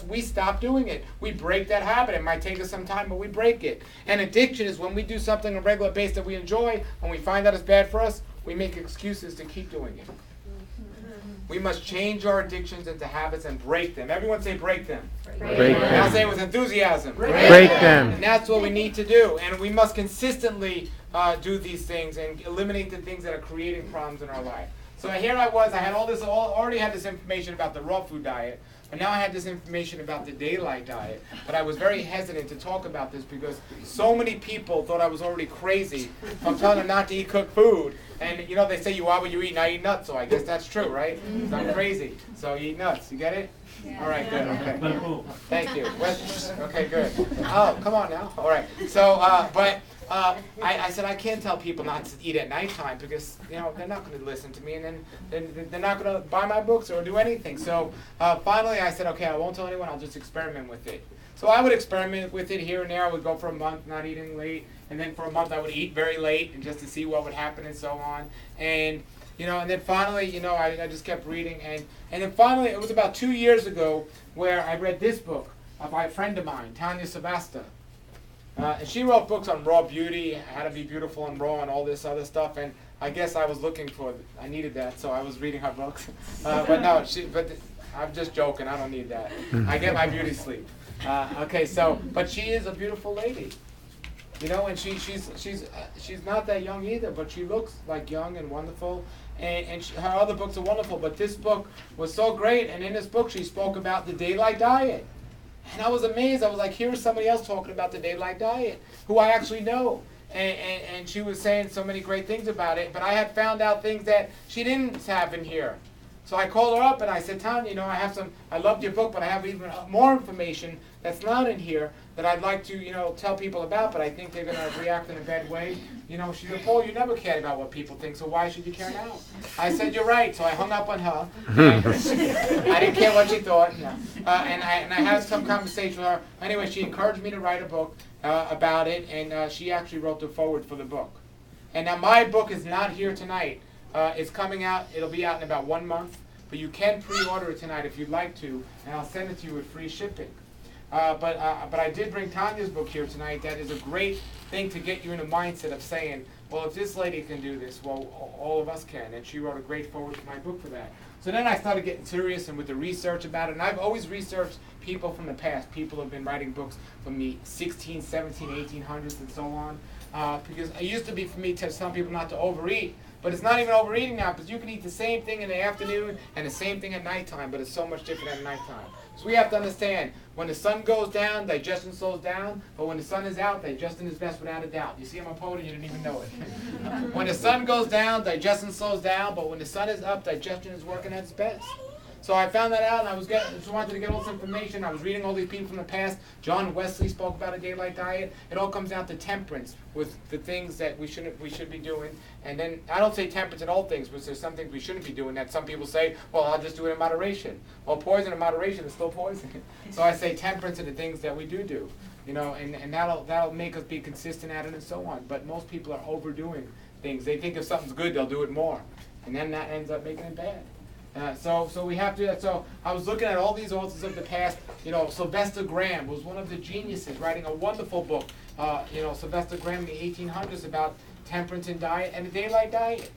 we stop doing it. We break that habit. It might take us some time, but we break it. And addiction is when we do something on a regular basis that we enjoy, and we find out it's bad for us, we make excuses to keep doing it. We must change our addictions into habits and break them. Everyone say break them. Break them. Now say it with enthusiasm. Break them. And that's what we need to do. And we must consistently do these things and eliminate the things that are creating problems in our life. So here I was, I had already had this information about the raw food diet, but now I had this information about the daylight diet. But I was very hesitant to talk about this because so many people thought I was already crazy from telling them not to eat cooked food. And you know, they say you are what you eat, and I eat nuts, so I guess that's true, right? I'm crazy, so you eat nuts. You get it? Yeah. All right, good, okay. Thank you. Okay, good. Oh, come on now. All right. So, I said I can't tell people not to eat at nighttime because, you know, they're not going to listen to me, and then they're not going to buy my books or do anything. So finally I said, okay, I won't tell anyone. I'll just experiment with it. So I would experiment with it here and there. I would go for a month not eating late, and then for a month I would eat very late and just to see what would happen and so on. And you know, and then finally, you know, I just kept reading, and then finally it was about 2 years ago where I read this book by a friend of mine, Tanya Savasta. And she wrote books on raw beauty, how to be beautiful and raw, and all this other stuff. And I guess I was I needed that, so I was reading her books. But no, I'm just joking. I don't need that. I get my beauty sleep. Okay, so but she is a beautiful lady, you know, and she's not that young either, but she looks like young and wonderful. And her other books are wonderful, but this book was so great. And in this book, she spoke about the daylight diet. And I was amazed. I was like, here's somebody else talking about the daylight diet, who I actually know. And she was saying so many great things about it, but I had found out things that she didn't have in here. So I called her up and I said, Tanya, you know, I loved your book, but I have even more information that's not in here that I'd like to, you know, tell people about, but I think they're going to react in a bad way. You know, she said, Paul, you never cared about what people think, so why should you care now? I said, you're right. So I hung up on her. I didn't care what she thought. No. And I had some conversation with her. Anyway, she encouraged me to write a book about it, and she actually wrote the foreword for the book. And now my book is not here tonight. It's coming out. It'll be out in about 1 month. But you can pre-order it tonight if you'd like to, and I'll send it to you with free shipping. But I did bring Tanya's book here tonight. That is a great thing to get you in a mindset of saying, well, if this lady can do this, well, all of us can. And she wrote a great foreword for my book for that. So then I started getting serious and with the research about it. And I've always researched people from the past. People have been writing books from the 16, 17, 1800s and so on. Because it used to be for me to tell people not to overeat. But it's not even overeating now, because you can eat the same thing in the afternoon and the same thing at nighttime, but it's so much different at nighttime. So we have to understand, when the sun goes down, digestion slows down, but when the sun is out, digestion is best without a doubt. You see I'm a poet, you didn't even know it. When the sun goes down, digestion slows down, but when the sun is up, digestion is working at its best. So I found that out, and I just wanted to get all this information. I was reading all these people from the past. John Wesley spoke about a daylight diet. It all comes down to temperance with the things that we should be doing. And then I don't say temperance in all things, but there's some things we shouldn't be doing that some people say, well, I'll just do it in moderation. Well, poison in moderation is still poison. So I say temperance in the things that we do. You know, and that'll make us be consistent at it and so on. But most people are overdoing things. They think if something's good, they'll do it more. And then that ends up making it bad. So we have to do that. So I was looking at all these authors of the past. You know, Sylvester Graham was one of the geniuses, writing a wonderful book. You know, Sylvester Graham in the 1800s about temperance and diet and the daylight diet.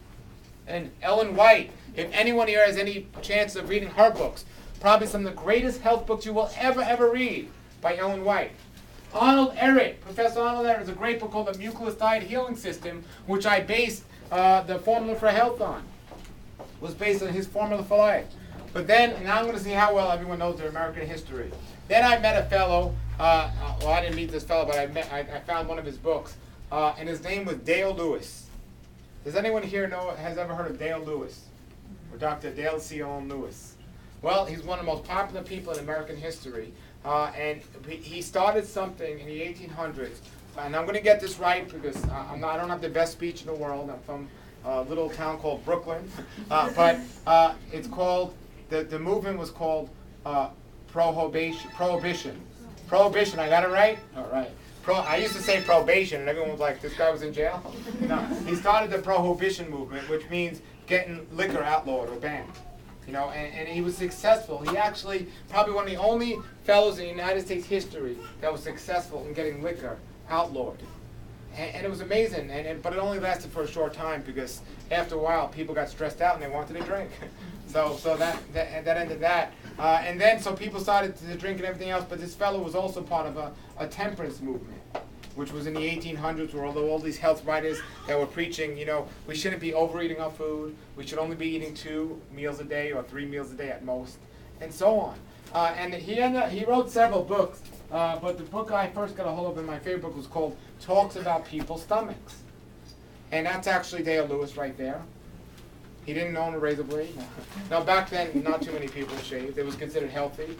And Ellen White, if anyone here has any chance of reading her books, probably some of the greatest health books you will ever read by Ellen White. Arnold Ehret, Professor Arnold Ehret, has a great book called The Mucilus Diet Healing System, which I based the formula for health on. Was based on his formula for life. But then, and now I'm going to see how well everyone knows their American history. Then I met a fellow, well, I didn't meet this fellow, but I found one of his books, and his name was Dale Lewis. Does anyone here has ever heard of Dale Lewis? Or Dr. Dale C. Owen Lewis? Well, he's one of the most popular people in American history, and he started something in the 1800s, and I'm going to get this right because I don't have the best speech in the world. I'm from a little town called Brooklyn, but it's called, the movement was called Prohibition. Prohibition, I got it right? All right. I used to say probation, and everyone was like, this guy was in jail? No, he started the Prohibition movement, which means getting liquor outlawed or banned. and he was successful. He actually, probably one of the only fellows in United States history that was successful in getting liquor outlawed. And it was amazing, but it only lasted for a short time because after a while people got stressed out and they wanted to drink. so that ended that. And then so people started to drink and everything else, but this fellow was also part of a temperance movement, which was in the 1800s, where all these health writers that were preaching, we shouldn't be overeating our food, we should only be eating 2 meals a day or 3 meals a day at most, and so on. And he wrote several books, but the book I first got a hold of, and my favorite book, was called Talks About People's Stomachs. And that's actually Dale Lewis right there. He didn't own a razor blade. No, back then, not too many people shaved. It was considered healthy,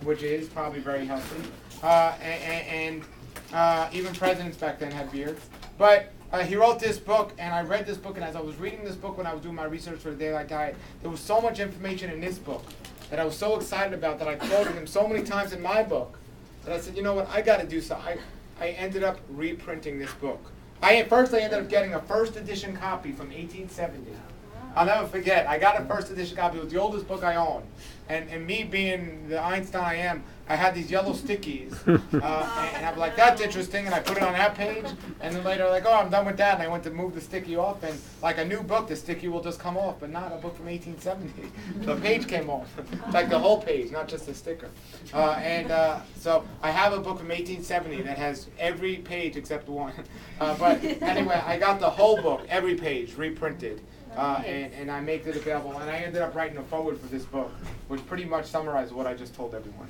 which is probably very healthy. And even presidents back then had beards. But he wrote this book, and I read this book, and as I was reading this book when I was doing my research for the Daylight Diet, there was so much information in this book that I was so excited about that I quoted him so many times in my book that I said, you know what, I got to do something. I ended up reprinting this book. First I ended up getting a first edition copy from 1870. I'll never forget. I got a first edition copy. It was the oldest book I own. And me being the Einstein I am, I had these yellow stickies. And I'm like, that's interesting. And I put it on that page. And then later, like, oh, I'm done with that. And I went to move the sticky off. And like a new book, the sticky will just come off. But not a book from 1870. The page came off. Like the whole page, not just the sticker. So I have a book from 1870 that has every page except one. But anyway, I got the whole book, every page, reprinted. And I make it available, and I ended up writing a foreword for this book, which pretty much summarizes what I just told everyone.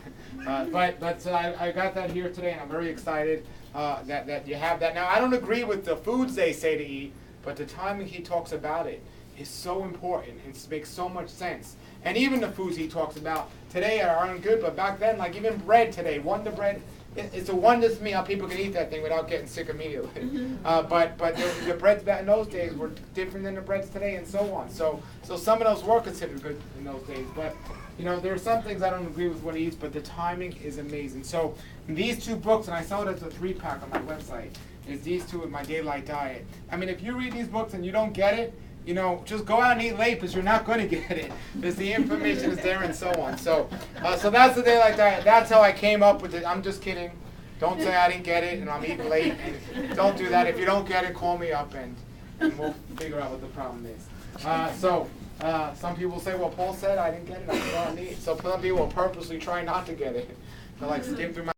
So I got that here today, and I'm very excited that you have that. Now, I don't agree with the foods they say to eat, but the timing he talks about it is so important and makes so much sense. And even the foods he talks about today aren't good, but back then, like even bread today, Wonder Bread, it's a wonder to me how people can eat that thing without getting sick immediately. But the breads back in those days were different than the breads today, and so on. So some of those were considered good in those days. But there are some things I don't agree with what he eats, but the timing is amazing. So these 2 books, and I sell it as a 3-pack on my website, is these 2 with my Daylight Diet. I mean, if you read these books and you don't get it, just go out and eat late because you're not going to get it. Because the information is there and so on. So that's the Daylight Diet. That's how I came up with it. I'm just kidding. Don't say I didn't get it and I'm eating late. And don't do that. If you don't get it, call me up and we'll figure out what the problem is. Some people say, well, Paul said I didn't get it. I go out and eat. So some people will purposely try not to get it. They'll like skim through my